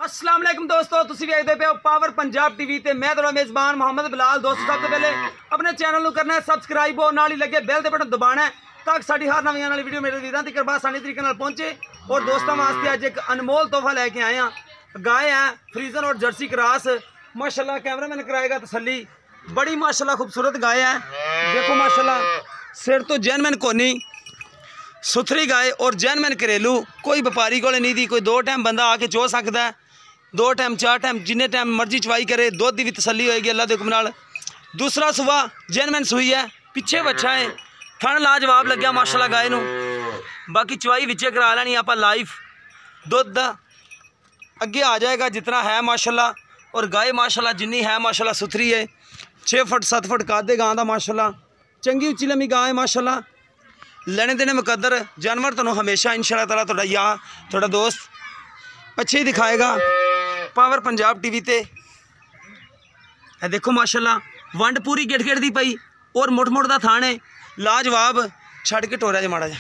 अस्सलाम वालेकुम दोस्तों, तुसीं वेखदे पे हो पावर पंजाब टीवी ते मैं तुहाडा मेज़बान मोहम्मद बिलाल। दोस्तों सब तो पहले अपने चैनल को करना है सबसक्राइब और नाल ही लगे बेल के बटन दबाना है ताकि साडी हर नवीं आने वाली वीडियो मेरे वीरां तक आसानी तरीके नाल पहुंचे। और दोस्तों वास्ते अज एक अनमोल तोहफा लैके आए हैं। गाय है फ्रीजन और जर्सी क्रॉस। माशाल्लाह कैमरामैन कराएगा तसल्ली। बड़ी माशाल्लाह खूबसूरत गाय है। देखो माशाल्लाह सिर तो जैनमैन कोनी, सुथरी गाय और जैनमैन घरेलू। कोई व्यापारी को नहीं दी, कोई दो टाइम बंदा आके चो सकता है, दो टाइम चार टाइम जिन्ने टाइम मर्जी चवाई करे। दुध की भी तसल्ली होएगी अल्लाह के हुक्म नाल। दूसरा सुबह जैनमैन सुई है, पिछे बच्चा है, थन लाजवाब लग्या माशाल्लाह गाय नूं। बाकी चवाई विचे करा लैनी आपां लाइव। दुध अगे आ जाएगा जितना है माशाल्लाह। और गाय माशाल्लाह जिन्नी है माशाल्लाह सुथरी है। 6 फुट 7 फुट कादे गां दा माशाल्लाह। चंगी उच्ची लम्मी गां है माशाल्लाह। लेने देने मुकद्दर जानवर तो हमेशा इंशाअल्लाह ताला थोड़ा यार थोड़ा दोस्त अच्छे ही दिखाएगा पावर पंजाब टीवी ते। देखो माशाल्लाह वंड पूरी गिट गिट दी पई और मुठ मुठ दा थान है लाजवाब। छड़ के टोरा जा माड़ा जा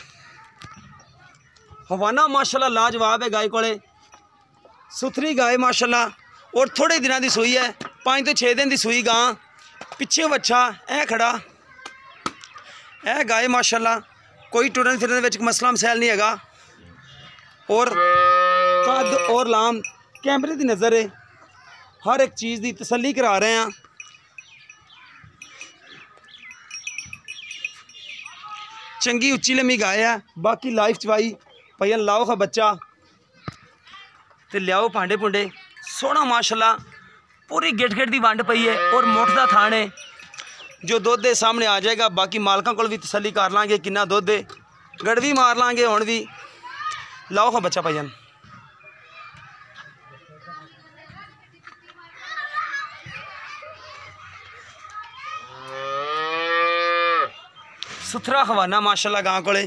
हवाना माशाल्लाह लाजवाब है गाय कोले। सुथरी गाय माशाल्लाह और थोड़े दिनों की सूई है, 5 तो 6 दिन की सूई गां। पिछे बच्चा ए खड़ा ए गाय माशाल्लाह। कोई टुरन फिरन विच मसला मसैल नहीं हैगा। और कद और लाम कैमरे की नज़र है, हर एक चीज़ की तसल्ली करा रहे हैं। चंगी उच्ची लम्मी गाय है। बाकी लाइफ चवाई भैया लाओ खा बच्चा तो लियाओ भांडे भुंडे। सोहना माशाल्लाह पूरी गिट गिट की वंड पई है और मुठ दा थान है जो दुध के सामने आ जाएगा। बाकी मालकों को भी तसल्ली कर लाँगे कितना दुध है, गड़वी मार लाँगे हुण भी। लाओ खा बच्चा भाईजान। सुथरा हवाना माशाल्लाह गां कोले।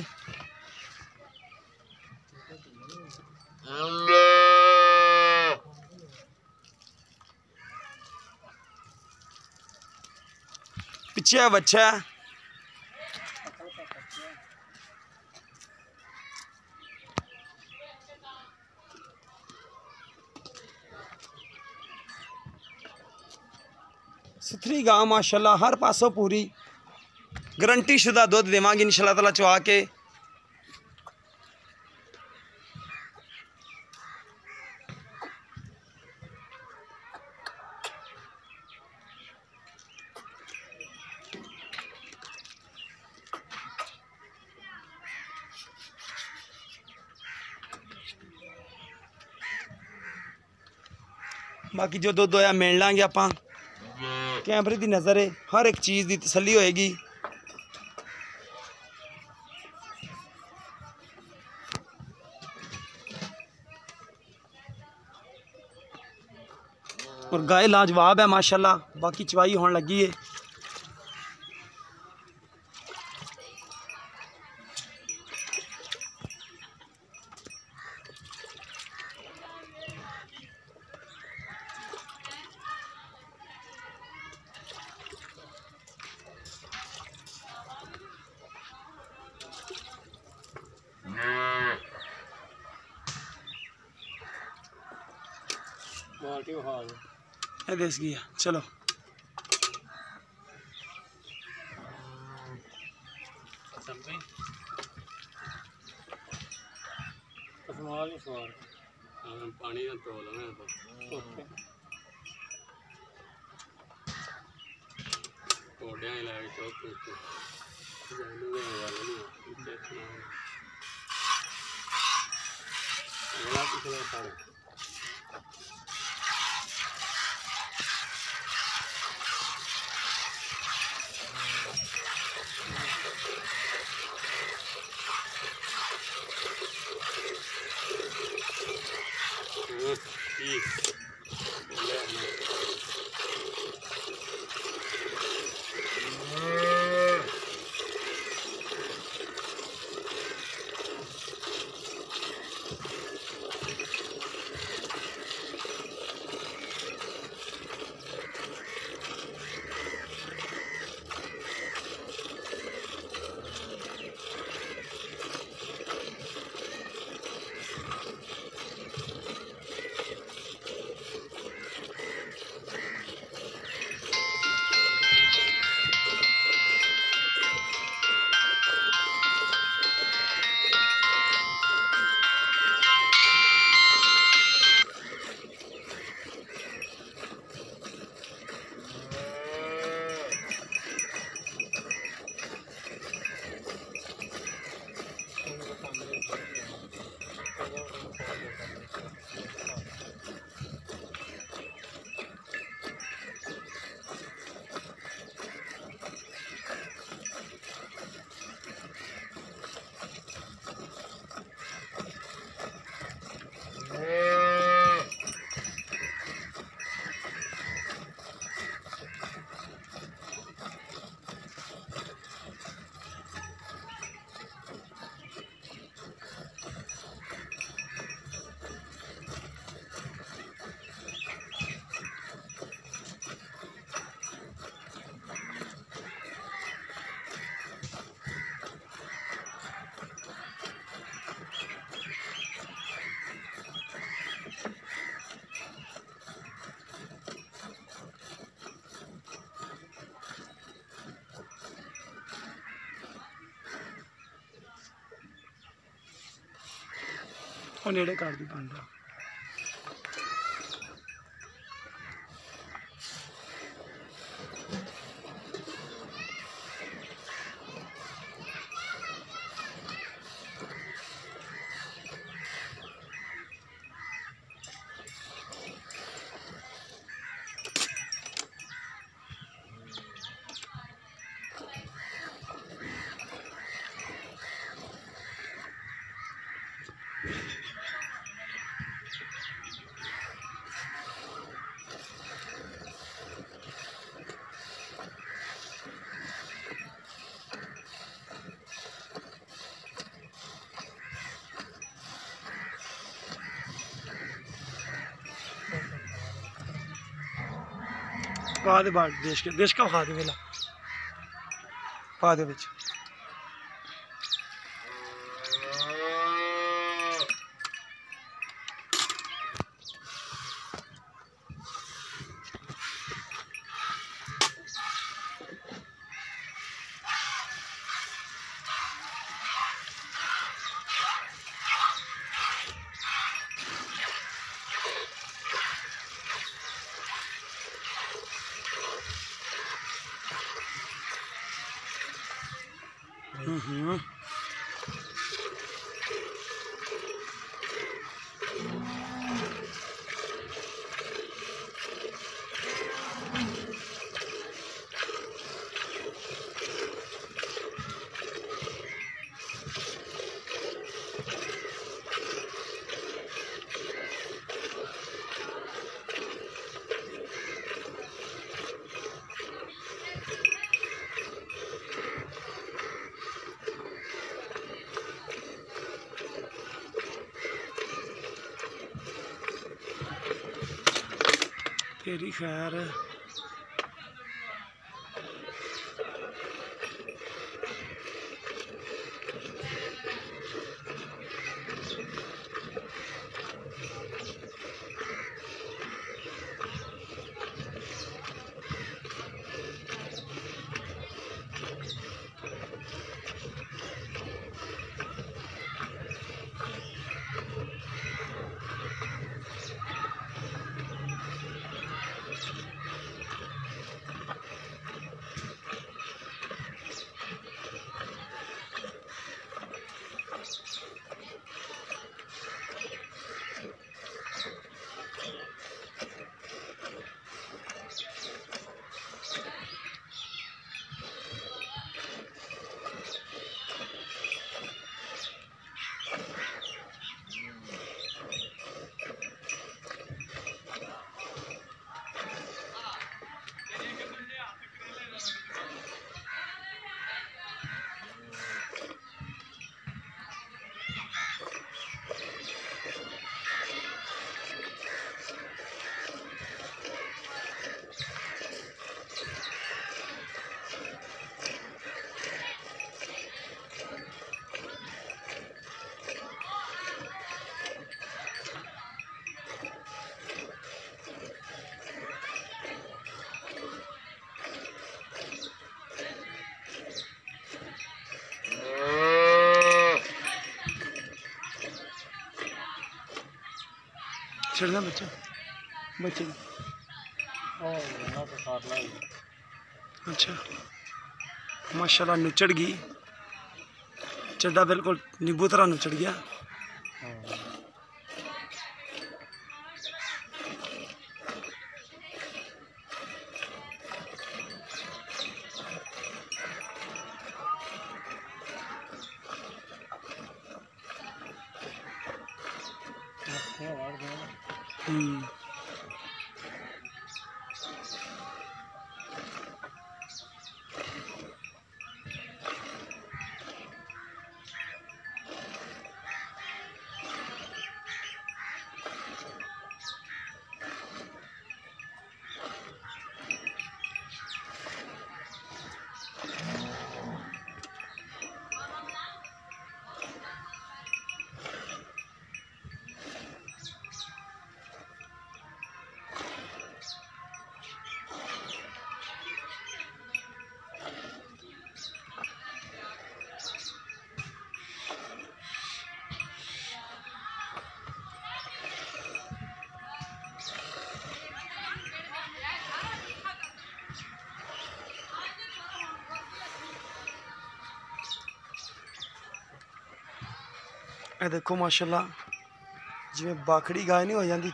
पिछे बच्चा सुथरी गां माशाल्लाह हर पासों पूरी गारंटी शुदा दुध देवांगे इंशाल्लाह ताला चवा के। बाकी जो दुध होया मिल लाँगे आपां। कैमरे की नज़र है, हर एक चीज़ की तसल्ली होएगी। और गाय लाजवाब है माशाल्लाह। बाकी चवाई होने लगी है। देश गया चलो पानी तोड़िया लैके चौक पिछले सारे ਉਹ ਨੇੜੇ ਕਰ ਦੀ ਬੰਦਾ पा दे बाट देश का खा दे वेला पा दे बिच तेरी खैर चढ़ना बच्चा बच्चे अच्छा माशाल्लाह नुचड़ गई चड्डा बिल्कुल नींबू तरह नुचड़ गया ਇਹ ਦੇਖੋ ਮਾਸ਼ਾਅੱਲਾ ਜਿਵੇਂ ਬਾਖੜੀ ਗਾय ਨਹੀਂ ਹੋ ਜਾਂਦੀ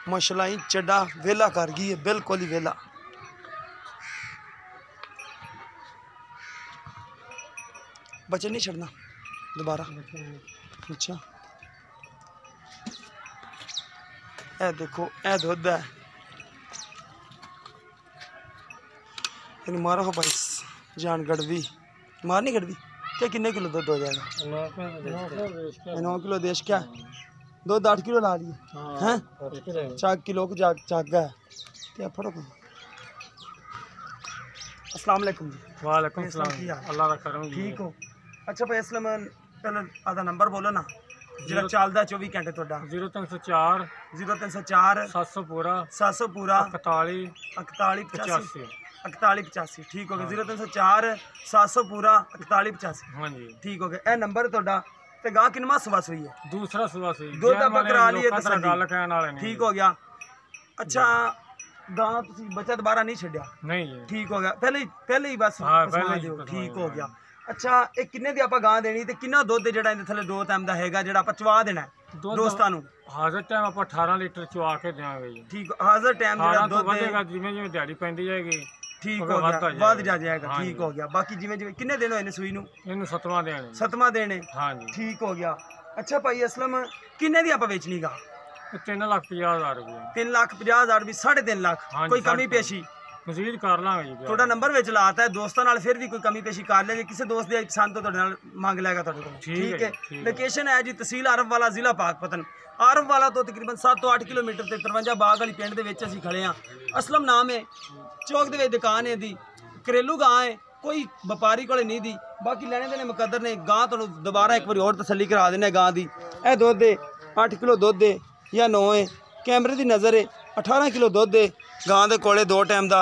ਮਾਸ਼ਾਅੱਲਾ ਹੀ ਚੱਡਾ ਵਿਹਲਾ ਕਰ ਗਈ ਹੈ ਬਿਲਕੁਲ ਹੀ ਵਿਹਲਾ। बच्चे नहीं छड़ना दोबारा। अच्छा ए देखो ए दुध है इन मारो हो भाई जान गड़वी मारनी गड़वी क्या किन्ने किलो दुध हो जाएगा? 9 किलो देश क्या दूध 8 किलो ला लिए हैं 4 किलो को जाग है क्या फर्क है? अस्सलाम वालेकुम जी। वालेकुम सलाम अल्लाह का करम जी। ठीक हो? अच्छा भाई असलम पहले आधा नंबर बोलो ना ਜਿਹੜਾ ਚੱਲਦਾ 24 ਘੰਟੇ ਤੁਹਾਡਾ। 0304 0304 700 पूरा 700 ਪੂਰਾ 41 41 85 41 85 ਠੀਕ ਹੋ ਗਿਆ। 0304 700 ਪੂਰਾ 41 85 हाँ जी ਠੀਕ ਹੋ ਗਿਆ। ਇਹ ਨੰਬਰ ਤੁਹਾਡਾ ਤੇ ਗਾਂ ਕਿੰਨਵਾਂ ਸਵਾ ਸੂਈ ਹੈ? दूसरा सुबह से ਦੁੱਧ ਆਪਾਂ ਕਰਾ ਲਈਏ ਤਸੱਲੀ। गल कहने वाले नहीं ਠੀਕ ਹੋ ਗਿਆ। ਅੱਛਾ ਗਾਂ ਤੁਸੀਂ ਬੱਚਾ ਦੁਬਾਰਾ ਨਹੀਂ ਛੱਡਿਆ? नहीं जी ਠੀਕ ਹੋ ਗਿਆ। ਪਹਿਲੇ ਹੀ ਬਸ ਹਾਂ, ਪਸਮਾ ਪਹਿਲੇ ਹੀ ਦਿਓ। ਪਸਮਾ ਠੀਕ ਹੋ ਦਿਓ। ਗਿਆ। ਅੱਛਾ ਇਹ ਕਿੰਨੇ ਦੀ ਆਪਾਂ ਗਾਂ ਦੇਣੀ ਤੇ ਕਿੰਨਾ ਦੁੱਧ ਜਿਹੜਾ ਇਹਦੇ ਥੱਲੇ 2 ਟਾਈਮ ਦਾ ਹੈਗਾ ਜਿਹੜਾ ਆਪਾਂ ਚਵਾ ਦੇਣਾ ਹੈ ਦੁੱਧ ਦੋਸਤਾਂ ਨੂੰ? हाजिर टाइम आप 18 लीटर चुआ के देंगे जी। ਠੀਕ ਹਾਜ਼ਰ ਟਾਈਮ ਜਿਹੜਾ 18 तो ਦੁੱਧ बढ़ेगा जिमें जिमें दिहाड़ी पैंदी जाएगी ਠੀਕ ਉਹਦਾ ਹੋ ਵੱਧ ਗਿਆ ਆ ਵੱਧ ਜਾਏਗਾ। ਜਾ ਜਾਏਗਾ। ਹਾਂਜੀ। ਠੀਕ ਹੋ ਗਿਆ। ਬਾਕੀ ਜਿਵੇਂ ਜਿਵੇਂ ਕਿੰਨੇ ਦਿਨ ਹੋਏ ਨੇ ਸੂਈ ਨੂੰ? इन्हू 7वां देने जी। 7ਵਾਂ ਦੇਣੇ। हाँ जी ਠੀਕ ਹੋ ਗਿਆ। ਅੱਛਾ ਭਾਈ ਅਸਲਮ ਕਿੰਨੇ ਦੀ ਆਪਾਂ ਵੇਚਣੀ ਗਾ? 3,50,000 रुपये 3,50,000 ਵੀ 3.5 ਲੱਖ ਹਾਂਜੀ, ਕੋਈ ਕਮੀ 3.5 ਪੇਸ਼ੀ? मजीद कर लांगे जी। ਤੁਹਾਡਾ ਨੰਬਰ ਵਿੱਚ ਲਾਤਾ ਹੈ ਦੋਸਤਾਂ ਨਾਲ ਫਿਰ ਵੀ ਕੋਈ ਕਮੀ ਪੇਸ਼ੀ ਕਰ ਲੈ ਜੇ ਕਿਸੇ ਦੋਸਤ ਦੀ ਪਸੰਦ ਤੋਂ ਤੁਹਾਡੇ ਨਾਲ ਮੰਗ ਲੈਗਾ ਤੁਹਾਡੇ ਕੋਲ। ਠੀਕ ਠੀਕ ਹੈ ਹੈ। ਜੀ, ਠੀਕ ਹੈ। ਲੋਕੇਸ਼ਨ ਹੈ ਜੀ ਤਹਿਸੀਲ ਆਰਫ ਵਾਲਾ ਜ਼ਿਲ੍ਹਾ ਪਾਕਪਤਨ। ਆਰਫ ਵਾਲਾ ਤੋਂ ਤਕਰੀਬਨ 7 ਤੋਂ 8 ਕਿਲੋਮੀਟਰ ਤੇ 53 ਬਾਗ ਵਾਲੀ ਪਿੰਡ ਦੇ ਵਿੱਚ ਅਸੀਂ ਖੜੇ ਹਾਂ। ਅਸਲਮ ਨਾਮ ਹੈ ਚੌਕ ਦੇ ਵਿੱਚ ਦੁਕਾਨ ਹੈ ਦੀ ਘਰੇਲੂ ਗਾਂ ਹੈ ਕੋਈ ਵਪਾਰੀ ਕੋਲੇ ਨਹੀਂ ਦੀ। ਬਾਕੀ ਲੈਣੇ ਦੇਣੇ ਮੁਕੱਦਰ ਨੇ। ਗਾਂ ਤੁਹਾਨੂੰ ਦੁਬਾਰਾ ਇੱਕ ਵਾਰੀ ਹੋਰ ਤਸੱਲੀ ਕਰਾ ਦਿੰਦੇ ਗਾਂ ਦੀ। ਇਹ ਦੁੱਧ ਦੇ 8 ਕਿਲੋ ਦੁੱਧ ਦੇ ਜਾਂ 9 ਹੈ कैमरे की नज़र है 18 किलो दुध है गां के कोले 2 टाइम का।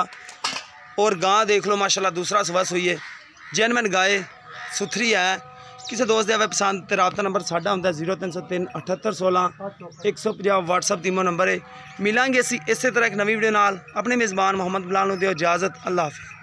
और गां देख लो माशाल्लाह दूसरा सवस हुई है जेनमैन गाय सुथरी है। किसी दोस्त दे पसंद तो रबता नंबर साडा होंदा 0303 78 16 150 व्हाट्सअप तीमो नंबर है। मिलांगे इसी तरह एक नवी वीडियो नाल। अपने मेज़बान मोहम्मद बिलाल नूं दिओ इजाज़त। अल्लाह हाफिज़।